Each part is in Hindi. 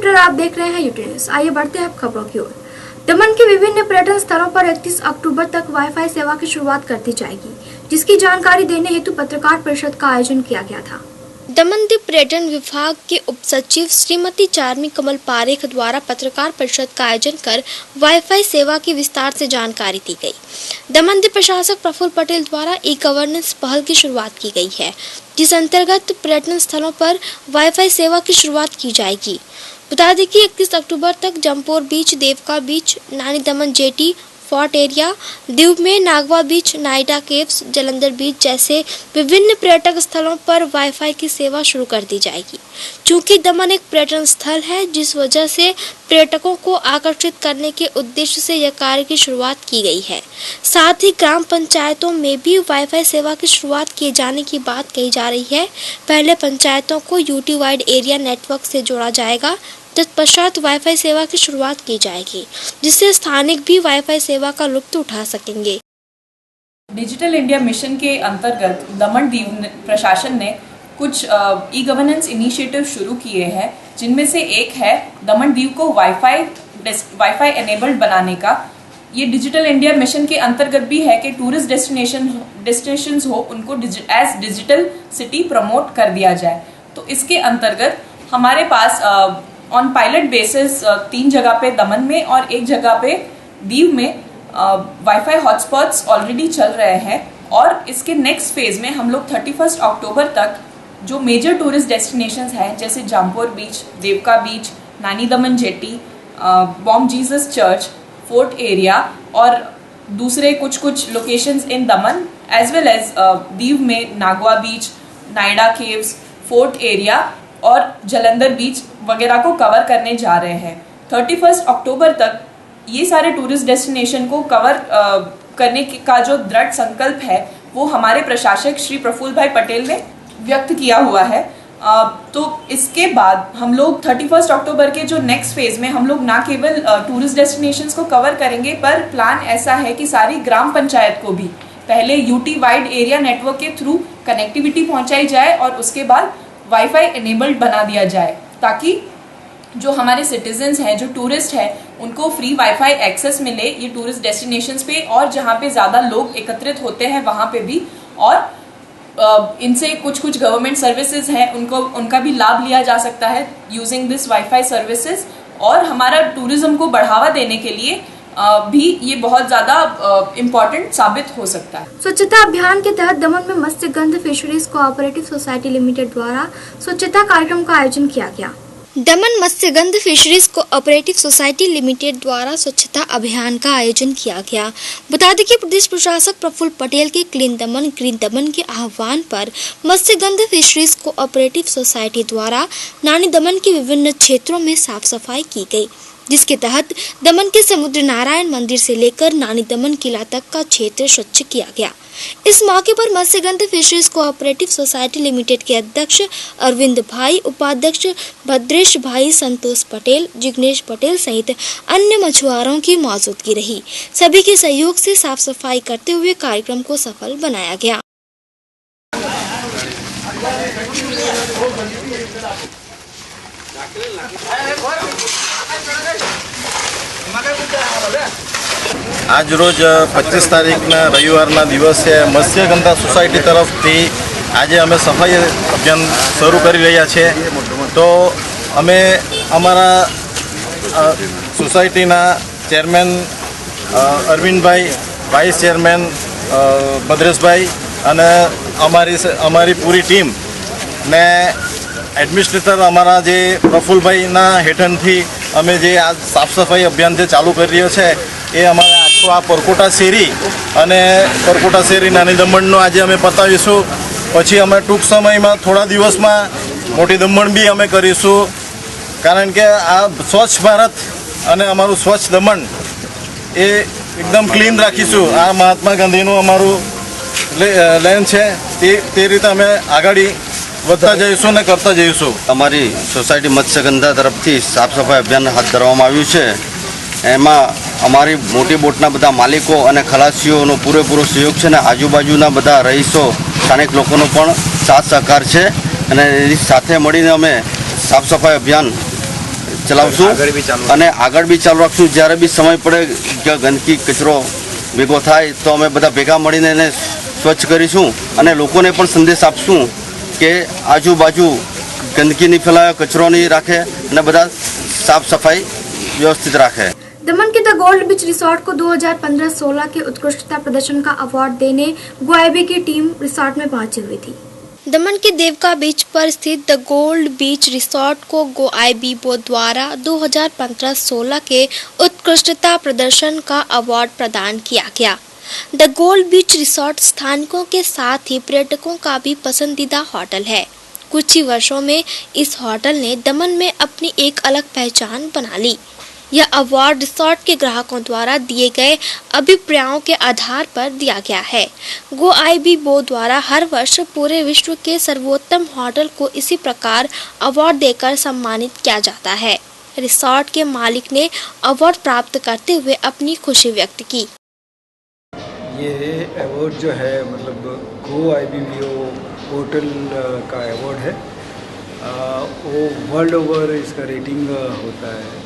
मीटर आप देख रहे हैं यूटी न्यूज़। आइए बढ़ते हैं खबरों की ओर। दमन के विभिन्न पर्यटन स्थलों पर 31 अक्टूबर तक वाईफाई सेवा की शुरुआत कर दी जाएगी, जिसकी जानकारी देने हेतु पत्रकार परिषद का आयोजन किया गया था। दमन द्वीप पर्यटन विभाग के उप सचिव श्रीमती चार्मी कमल पारेख द्वारा पत्रकार परिषद का आयोजन कर वाईफाई सेवा की विस्तार से जानकारी दी गई। दमन द्वीप प्रशासक प्रफुल्ल पटेल द्वारा ई गवर्नेंस पहल की शुरुआत की गई है, जिस अंतर्गत पर्यटन स्थलों पर वाईफाई सेवा की शुरुआत की जाएगी। बता दें कि 31 अक्टूबर तक जमपोर बीच, देवका बीच, नानी दमन जेटी, फोर्ट एरिया, दीव में नागवा बीच, नाइडा केव्स, जलंधर बीच जैसे विभिन्न पर्यटक स्थलों पर वाईफाई की सेवा शुरू कर दी जाएगी। चूंकि दमन एक पर्यटन स्थल है, जिस वजह से पर्यटकों को आकर्षित करने के उद्देश्य से यह कार्य की शुरुआत की गई है। साथ ही ग्राम पंचायतों में भी वाईफाई सेवा की शुरुआत किए जाने की बात कही जा रही है। पहले पंचायतों को यूटी वाइड एरिया नेटवर्क से जोड़ा जाएगा, तत्पश्चात वाईफाई सेवा की शुरुआत की जाएगी, जिससे स्थानिक भी वाईफाई सेवा का लुत्फ उठा सकेंगे। डिजिटल इंडिया मिशन के अंतर्गत दमन दीव प्रशासन ने कुछ ई गवर्नेंस इनिशिएटिव शुरू किए हैं, जिनमें से एक है दमन दीव को वाईफाई एनेबल्ड बनाने का। ये डिजिटल इंडिया मिशन के अंतर्गत भी है कि टूरिस्ट डेस्टिनेशंस हो, उनको एज डिजिटल सिटी प्रमोट कर दिया जाए। तो इसके अंतर्गत हमारे पास ऑन पायलट बेसिस 3 जगह पे दमन में और 1 जगह पे दीव में वाईफाई हॉटस्पॉट्स ऑलरेडी चल रहे हैं। और इसके नेक्स्ट फेज में हम लोग 31 अक्टूबर तक जो मेजर टूरिस्ट डेस्टिनेशंस हैं, जैसे जमपोर बीच, देवका बीच, नानी दमन jetty, Bom Jesus church, fort area और दूसरे कुछ लोकेशंस इन दमन एज वेल एज दीव में नागवा बीच, नाइडा केव्स, फोर्ट एरिया और जलंधर बीच वगैरह को कवर करने जा रहे हैं। 31 अक्टूबर तक ये सारे टूरिस्ट डेस्टिनेशन को कवर करने का जो दृढ़ संकल्प है, वो हमारे प्रशासक श्री प्रफुल्ल भाई पटेल ने व्यक्त किया हुआ है। तो इसके बाद हम लोग 31 अक्टूबर के जो नेक्स्ट फेज में हम लोग ना केवल टूरिस्ट डेस्टिनेशंस को कवर करेंगे, पर प्लान ऐसा है कि सारी ग्राम पंचायत को भी पहले यूटी वाइड एरिया नेटवर्क के थ्रू कनेक्टिविटी पहुंचाई जाए और उसके बाद वाईफाई एनेबल्ड बना दिया जाए, ताकि जो हमारे सिटीजन्स हैं, जो टूरिस्ट हैं, उनको फ्री वाईफाई एक्सेस मिले ये टूरिस्ट डेस्टिनेशंस पे, और जहाँ पे ज़्यादा लोग एकत्रित होते हैं वहाँ पे भी। और इनसे कुछ गवर्नमेंट सर्विसेज हैं, उनका भी लाभ लिया जा सकता है यूजिंग दिस वाईफाई सर्विसेज। और हमारा टूरिज्म को बढ़ावा देने के लिए भी ये बहुत ज्यादा इम्पोर्टेंट साबित हो सकता है। स्वच्छता अभियान के तहत दमन में मत्स्यगंध फिशरीज कोऑपरेटिव सोसाइटी लिमिटेड द्वारा स्वच्छता कार्यक्रम का आयोजन किया गया। दमन मत्स्यगंध फिशरीज कोऑपरेटिव सोसाइटी लिमिटेड द्वारा स्वच्छता अभियान का आयोजन किया गया। बता दें कि प्रदेश प्रशासक प्रफुल्ल पटेल के क्लीन दमन ग्रीन दमन के आह्वान पर मत्स्यगंध फिशरीज कोऑपरेटिव सोसाइटी द्वारा नानी दमन के विभिन्न क्षेत्रों में साफ सफाई की गई, जिसके तहत दमन के समुद्र नारायण मंदिर से लेकर नानी दमन किला तक का क्षेत्र स्वच्छ किया गया। इस मौके पर मत्स्यगंध फिशरीज कोऑपरेटिव सोसाइटी लिमिटेड के अध्यक्ष अरविंद भाई, उपाध्यक्ष भद्रेश भाई, संतोष पटेल, जिग्नेश पटेल सहित अन्य मछुआरों की मौजूदगी रही। सभी के सहयोग से साफ सफाई करते हुए कार्यक्रम को सफल बनाया गया। आज रोज 25 तारीखना रविवारना દિવસે મત્સ્યગંધા સોસાયટી તરફથી આજે અમે સફાઈ અભિયાન શરૂ કરી રહ્યા છે। તો અમે અમારા સોસાયટીના chairman Arvindbhai, vice chairman Bhadreshbhai અને અમારી પૂરી ટીમ ને એડમિનિસ્ટ્રેટર અમારા જે પ્રફુલ્લભાઈના હેઠળથી અમે જે આ સાફ સફાઈ અભિયાન જે ચાલુ કરી રહ્યો છે, એ અમારે આખું આ પરકોટા શેરી અને પરકોટા શેરી નાની દમણનો આજે અમે પતાવીશું। પછી અમે ટૂંક સમયમાં થોડા દિવસમાં મોટી દમણ બી અમે કરીશું, કારણ કે આ સ્વચ્છ ભારત અને અમારું સ્વચ્છ દમણ એ એકદમ ક્લીન રાખીશું। આ મહાત્મા ગાંધીનું અમારું લેન છે, તે રીતે અમે આગળ વધતા જઈશું ને કરતા જઈશું। અમારી સોસાયટી મત્સ્યગંધા તરફથી સાફ સફાઈ અભિયાન હાથ ધરવામાં આવ્યું છે। એમાં અમારી મોટી બોટના બધા માલિકો અને ખલાસીઓનો પૂરેપૂરો સહયોગ છે ને આજુબાજુના બધા રહીશો, સ્થાનિક લોકોનો પણ સાથ સહકાર છે અને એની સાથે મળીને અમે સાફ સફાઈ અભિયાન ચલાવશું અને આગળ બી ચાલુ રાખશું. જ્યારે બી સમય પડે કે ગંદકી કચરો ભેગો થાય તો અમે બધા ભેગા મળીને એને સ્વચ્છ કરીશું અને લોકોને પણ સંદેશ આપશું કે આજુબાજુ ગંદકી નહીં ફેલાવે, કચરો નહીં રાખે અને બધા સાફ સફાઈ વ્યવસ્થિત રાખે. दमन के द गोल्ड बीच रिसोर्ट को 2015-16 के उत्कृष्टता प्रदर्शन का अवार्ड देने गोआईबी की टीम रिसोर्ट में पहुंची हुई थी. दमन के देवका बीच पर स्थित द गोल्ड बीच रिसोर्ट को गोआईबी बोर्ड द्वारा 2015-16 के उत्कृष्टता प्रदर्शन का अवार्ड प्रदान किया गया. द गोल्ड बीच रिसोर्ट स्थानिकों के साथ ही पर्यटकों का भी पसंदीदा होटल है. कुछ ही वर्षों में इस होटल ने दमन में अपनी एक अलग पहचान बना ली. यह अवार्ड रिसोर्ट के ग्राहकों द्वारा दिए गए अभिप्रायों के आधार पर दिया गया है. गोआईबी बोर्ड द्वारा हर वर्ष पूरे विश्व के सर्वोत्तम होटल को इसी प्रकार अवार्ड देकर सम्मानित किया जाता है. रिसोर्ट के मालिक ने अवार्ड प्राप्त करते हुए अपनी खुशी व्यक्त की. ये अवार्ड जो है मतलब गोआईबी होटल का अवार्ड है. वो वर्ल्ड ओवर इसका रेटिंग होता है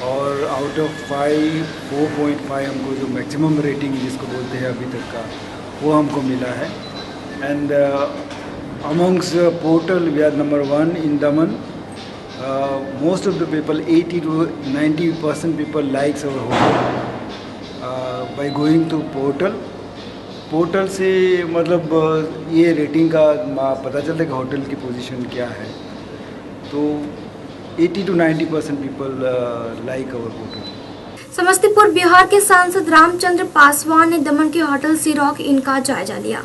और आउट ऑफ 4.5 हमको जो मैक्सिमम रेटिंग जिसको बोलते हैं अभी तक का वो हमको मिला है. And amongst portal we are number 1 in Daman. Most of the people 80 to 90% people likes our hotel by going to portal से मतलब ये रेटिंग का पता चलता है कि होटल की पोजीशन क्या है. तो 80 to 90% people like our hotel. Samastipur Bihar के सांसद रामचंद्र पासवान ने दमन के होटल सी रॉक इन का जायजा लिया.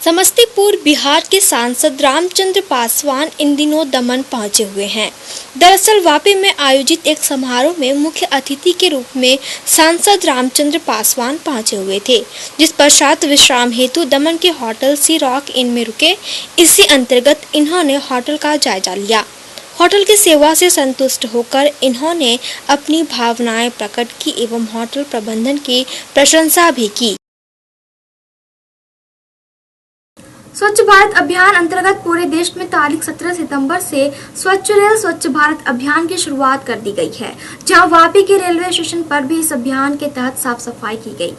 समस्तीपुर बिहार के सांसद रामचंद्र पासवान इन दिनों दमन पहुंचे हुए हैं. दरअसल वापी में आयोजित एक समारोह में मुख्य अतिथि के रूप में सांसद रामचंद्र पासवान पहुंचे हुए थे, जिस पश्चात विश्राम हेतु दमन के होटल सी रॉक इन में रुके. इसी अंतर्गत इन्होंने होटल का जायजा लिया. होटल की सेवा से संतुष्ट होकर इन्होंने अपनी भावनाएं प्रकट की एवं होटल प्रबंधन की प्रशंसा भी की. स्वच्छ भारत अभियान अंतर्गत पूरे देश में तारीख 17 सितंबर से स्वच्छ रेल स्वच्छ भारत अभियान की शुरुआत कर दी गई है, जहां वापी के रेलवे स्टेशन पर भी इस अभियान के तहत साफ सफाई की गई.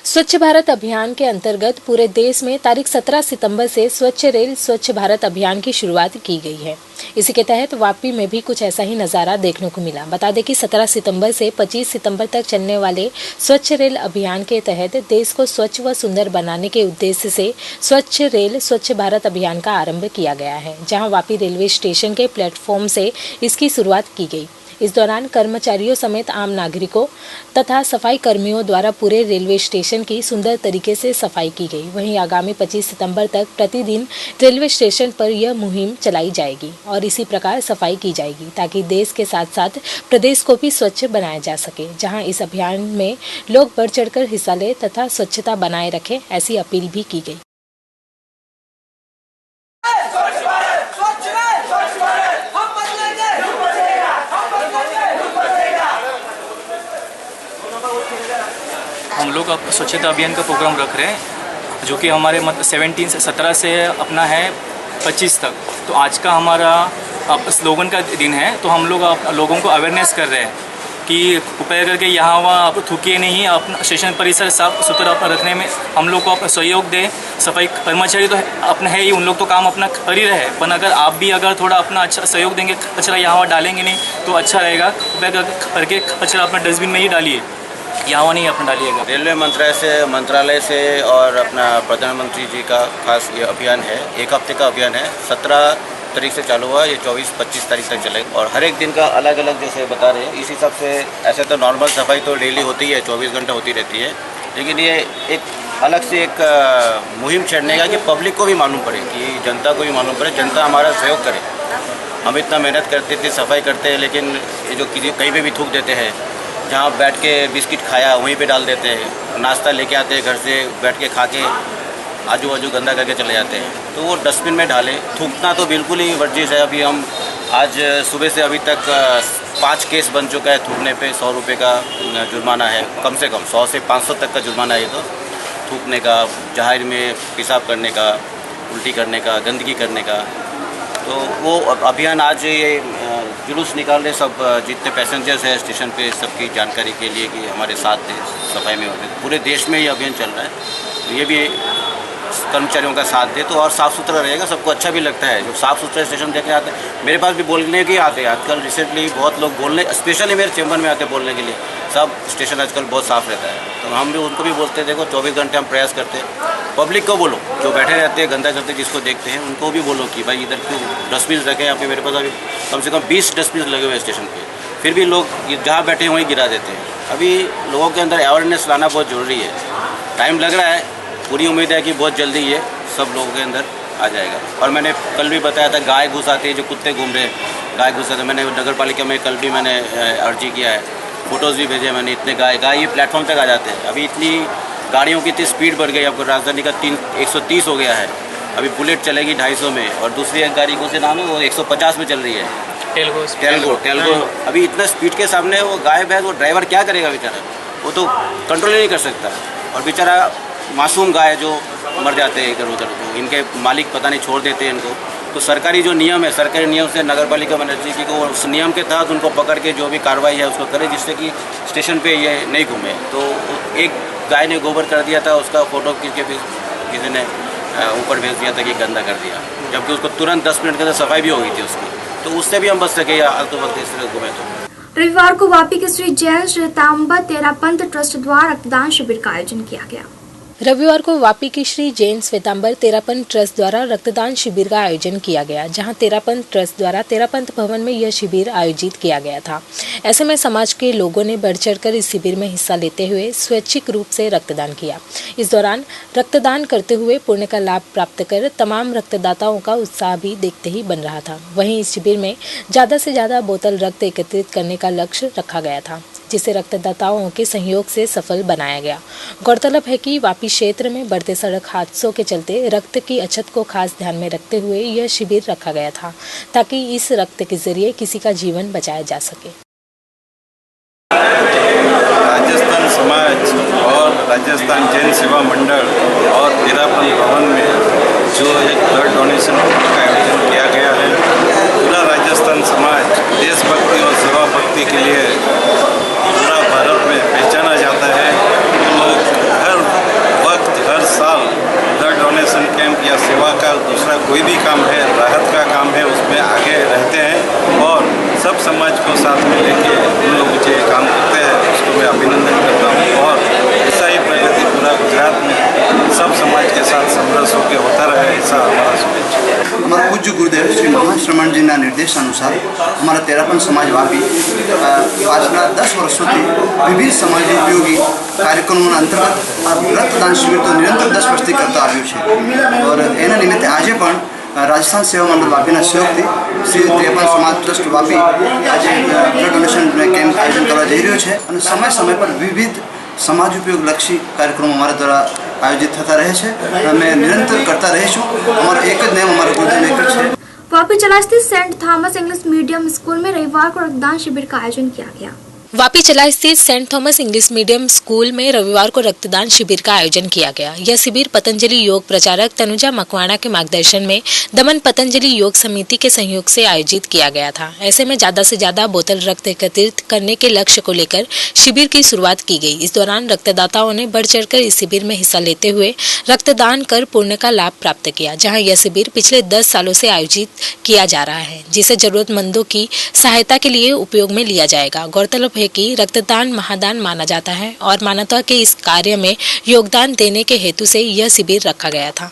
स्वच्छ भारत अभियान के अंतर्गत पूरे देश में तारीख 17 सितंबर से स्वच्छ रेल स्वच्छ भारत अभियान की शुरुआत की गई है. इसी के तहत वापी में भी कुछ ऐसा ही नज़ारा देखने को मिला. बता दें कि 17 सितंबर से 25 सितंबर तक चलने वाले स्वच्छ रेल अभियान के तहत देश को स्वच्छ व सुंदर बनाने के उद्देश्य से स्वच्छ रेल स्वच्छ भारत अभियान का आरंभ किया गया है, जहां वापी रेलवे स्टेशन के प्लेटफॉर्म से इसकी शुरुआत की गई. इस दौरान कर्मचारियों समेत आम नागरिकों तथा सफाई कर्मियों द्वारा पूरे रेलवे स्टेशन की सुंदर तरीके से सफाई की गई. वहीं आगामी 25 सितंबर तक प्रतिदिन रेलवे स्टेशन पर यह मुहिम चलाई जाएगी और इसी प्रकार सफाई की जाएगी, ताकि देश के साथ साथ प्रदेश को भी स्वच्छ बनाया जा सके. जहां इस अभियान में लोग बढ़ चढ़कर हिस्सा लें तथा स्वच्छता बनाए रखें, ऐसी अपील भी की गई. हम लोग अब स्वच्छता अभियान का प्रोग्राम रख रहे हैं, जो कि हमारे 17 से अपना है 25 तक. तो आज का हमारा स्लोगन का दिन है, तो हम लोग लोगों को अवेयरनेस कर रहे हैं कि कृपया करके यहाँ वहाँ आप थूकिए नहीं. अपना स्टेशन परिसर साफ सुथरा रखने में हम लोग को सहयोग दें. सफाई कर्मचारी तो अपना है ही, उन लोग तो काम अपना कर ही रहे हैं, पर अगर आप भी अगर थोड़ा अपना अच्छा सहयोग देंगे, कचरा यहाँ वहाँ डालेंगे नहीं तो अच्छा रहेगा. कृपया करके कचरा अपना डस्टबिन में ही डालिए, यहाँ नहीं अपना डालिएगा. रेलवे मंत्रालय से और अपना प्रधानमंत्री जी का खास ये अभियान है. एक हफ्ते का अभियान है. 17 तारीख से चालू हुआ, ये 24-25 तारीख तक चलेगा और हर एक दिन का अलग अलग जैसे बता रहे हैं. इस हिसाब से ऐसे तो नॉर्मल सफाई तो डेली होती है, 24 घंटे होती रहती है, लेकिन ये एक अलग से एक मुहिम छेड़ने का कि पब्लिक को भी मालूम पड़े, कि जनता को भी मालूम पड़े, जनता हमारा सहयोग करे. हम इतना मेहनत करते थे, सफाई करते हैं, लेकिन ये जो कहीं पे भी थूक देते हैं, जहाँ बैठ के बिस्किट खाया वहीं पे डाल देते हैं, नाश्ता लेके आते हैं घर से, बैठ के खा के आजू बाजू गंदा करके चले जाते हैं, तो वो डस्टबिन में डालें. थूकना तो बिल्कुल ही वर्जिश है. अभी हम आज सुबह से अभी तक 5 केस बन चुका है थूकने पे. 100 रुपये का जुर्माना है, कम से कम 100 से 500 तक का जुर्माना है. ये तो थूकने का, जाहिर में पेशाब करने का, उल्टी करने का, गंदगी करने का. तो वो अभियान आज ये जुलूस निकाल रहे सब जितने पैसेंजर्स हैं स्टेशन पे सबकी जानकारी के लिए कि हमारे साथ थे सफाई में होते। पूरे देश में ये अभियान चल रहा है, तो ये भी कर्मचारियों का साथ दे तो और साफ़ सुथरा रहेगा, सबको अच्छा भी लगता है। जो साफ़ सुथरा स्टेशन देख के आते हैं, मेरे पास भी बोलने के आते हैं आजकल। रिसेंटली बहुत लोग बोलने, स्पेशली मेरे चैम्बर में आते हैं बोलने के लिए। सब स्टेशन आजकल बहुत साफ़ रहता है, तो हम भी उनको भी बोलते हैं देखो 24 घंटे हम प्रयास करते हैं। पब्लिक को बोलो, जो बैठे रहते हैं गंदा करते जिसको देखते हैं उनको भी बोलो कि भाई इधर क्यों डस्टबिन रखे। यहाँ पे मेरे पास अभी कम से कम 20 डस्टबिन लगे हुए हैं स्टेशन पे, फिर भी लोग जहाँ बैठे हैं वहीं गिरा देते हैं। अभी लोगों के अंदर अवेयरनेस लाना बहुत ज़रूरी है, टाइम लग रहा है। पूरी उम्मीद है कि बहुत जल्दी ये सब लोगों के अंदर आ जाएगा। और मैंने कल भी बताया था गाय घुस आती है, जो कुत्ते घूम रहे हैं गाय घुस आते। मैंने नगर पालिका में कल भी मैंने अर्जी किया है, फ़ोटोज़ भी भेजे मैंने। इतने गाय ये प्लेटफॉर्म तक आ जाते हैं। अभी इतनी गाड़ियों की इतनी स्पीड बढ़ गई, आपको राजधानी का 130 हो गया है। अभी बुलेट चलेगी 250 में, और दूसरी एक गाड़ी कौन से नाम है वो 150 में चल रही है, टेल्गो। अभी इतना स्पीड के सामने वो गाय भैंस, वो ड्राइवर क्या करेगा बेचारा, वो तो कंट्रोल ही नहीं कर सकता। और बेचारा मासूम गाय जो मर जाते हैं इधर उधर, तो इनके मालिक पता नहीं छोड़ देते हैं इनको। तो सरकारी जो नियम है, सरकारी नियम से नगर पालिका बनर्जी की को उस नियम के तहत उनको पकड़ के जो भी कार्रवाई है उसको करे, जिससे कि स्टेशन पे ये नहीं घूमे। तो एक गाय ने गोबर कर दिया था, उसका फ़ोटो खींच के किसी ने ऊपर भेज दिया था कि गंदा कर दिया, जबकि उसको तुरंत 10 मिनट के अंदर सफाई भी हो गई थी उसकी। तो उससे भी हम बच सके या तो वक्त इस तरह घूमे। तो रविवार को वापी के श्री जैन श्वेतांबर तेरापंथ ट्रस्ट द्वारा रक्तदान शिविर का आयोजन किया गया। रविवार को वापी की श्री जैन श्वेतांबर तेरापंथ ट्रस्ट द्वारा रक्तदान शिविर का आयोजन किया गया, जहां तेरापंथ ट्रस्ट द्वारा तेरापंथ भवन में यह शिविर आयोजित किया गया था। ऐसे में समाज के लोगों ने बढ़ चढ़कर इस शिविर में हिस्सा लेते हुए स्वैच्छिक रूप से रक्तदान किया। इस दौरान रक्तदान करते हुए पुण्य का लाभ प्राप्त कर तमाम रक्तदाताओं का उत्साह भी देखते ही बन रहा था। वहीं इस शिविर में ज्यादा से ज्यादा बोतल रक्त एकत्रित करने का लक्ष्य रखा गया था, जिसे रक्तदाताओं के सहयोग से सफल बनाया गया। गौरतलब है कि वापी क्षेत्र में बढ़ते सड़क हादसों के चलते रक्त की अछत को खास ध्यान में रखते हुए यह शिविर रखा गया था, ताकि इस रक्त के जरिए किसी का जीवन बचाया जा सके। राजस्थान समाज और राजस्थान जैन सेवा मंडल और तेरापंथ भवन में जो एक ब्लड डोनेशन का आयोजन किया गया है, पूरा राजस्थान समाज देशभक्ति और सेवा भक्ति के लिए पूरा भारत में पहचाना जाता है। लोग हर वक्त हर साल ब्लड डोनेशन कैंप या सेवा का दूसरा कोई भी काम है, राहत का काम है, उसमें आगे रहते हैं और सब समाज को साथ में लेके उन लोग जो काम करते हैं उसको मैं अभिनंदन करता हूँ। और ऐसा ही प्रगति पूरा गुजरात में सब समाज के साथ समरस होकर होता रहे, ऐसा हमारा शुभेच्छा। हमारा पूज्य गुरुदेव श्री महाश्रमण जी निर्देश अनुसार हमारा तेरापंथ समाज वापी पाछला 10 વર્ષોથી વિવિધ સમાજ ઉપયોગી કાર્યક્રમોના અંતર્ગત રક્તદાન શિબિર તો નિરંતર 10 વર્ષથી કરતા આવ્યું છે। और એના નિમિત્તે આજે પણ राजस्थान सेवा मंडल वापीना सहयोगથી श्री तेरापंथ समाज ट्रस्ट वापी आज ब्लड डोनेशन कैम्प आयोजन करवा जई રહ્યો છે અને समय समय पर विविध समाज उपयोग लक्षी कार्यक्रम हमारे द्वारा आयोजित થતા રહે છે। અમે નિરંતર કરતા રહીશું। અમારો એક જ નિયમ અમારા ગુરુदेव एक જ છે। वापी जिला स्थित Saint Thomas English medium school में रविवार को रक्तदान शिविर का आयोजन किया गया। वापी जिला स्थित Saint Thomas English medium school में रविवार को रक्तदान शिविर का आयोजन किया गया। यह शिविर पतंजलि योग प्रचारक तनुजा मकवाणा के मार्गदर्शन में दमन पतंजलि योग समिति के सहयोग से आयोजित किया गया था। ऐसे में ज्यादा से ज्यादा बोतल रक्त एकत्रित करने के लक्ष्य को लेकर शिविर की शुरुआत की गई। इस दौरान रक्तदाताओं ने बढ़ चढ़कर इस शिविर में हिस्सा लेते हुए रक्तदान कर पुण्य का लाभ प्राप्त किया, जहाँ यह शिविर पिछले 10 सालों से आयोजित किया जा रहा है, जिसे जरूरतमंदों की सहायता के लिए उपयोग में लिया जाएगा। गौरतलब है कि रक्तदान महादान माना जाता है और मानवता के इस कार्य में योगदान देने के हेतु से यह शिविर रखा गया था।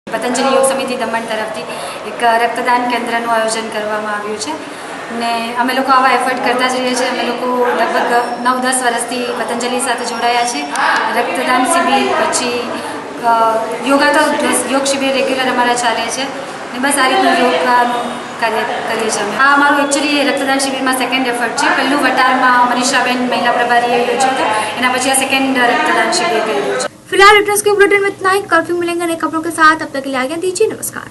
पतंजलि योग समिति दमण तरफથી એક રક્તદાન કેન્દ્રનું આયોજન કરવામાં આવ્યું છે ને અમે લોકો આવા એફર્ટ કરતા જ રહીએ છીએ। અમે લોકો લગભગ 9-10 વર્ષથી પતંજલિ સાથે જોડાયા છે। રક્તદાન શિબિર પછી યોગા તો योग शिविर રેગ્યુલર અમારા ચાલે છે ને બસ આ રીતનું યોગનું કાર્ય કરીએ છીએ અમે। આ અમારું એકચ્યુઅલી રક્તદાન શિબિરમાં સેકન્ડ એફર્ટ છે। પહેલું વટારમાં મનીષાબેન મહિલા પ્રભારીએ યોજ્યું હતું, એના પછી આ સેકન્ડ રક્તદાन शिविर કર્યું છે। फिलहाल रिटर्न्स के बुलेटिन में इतना ही। कल फिर मिलेंगे नए खबरों के साथ, अब तक के लिए आज्ञा दीजिए। नमस्कार।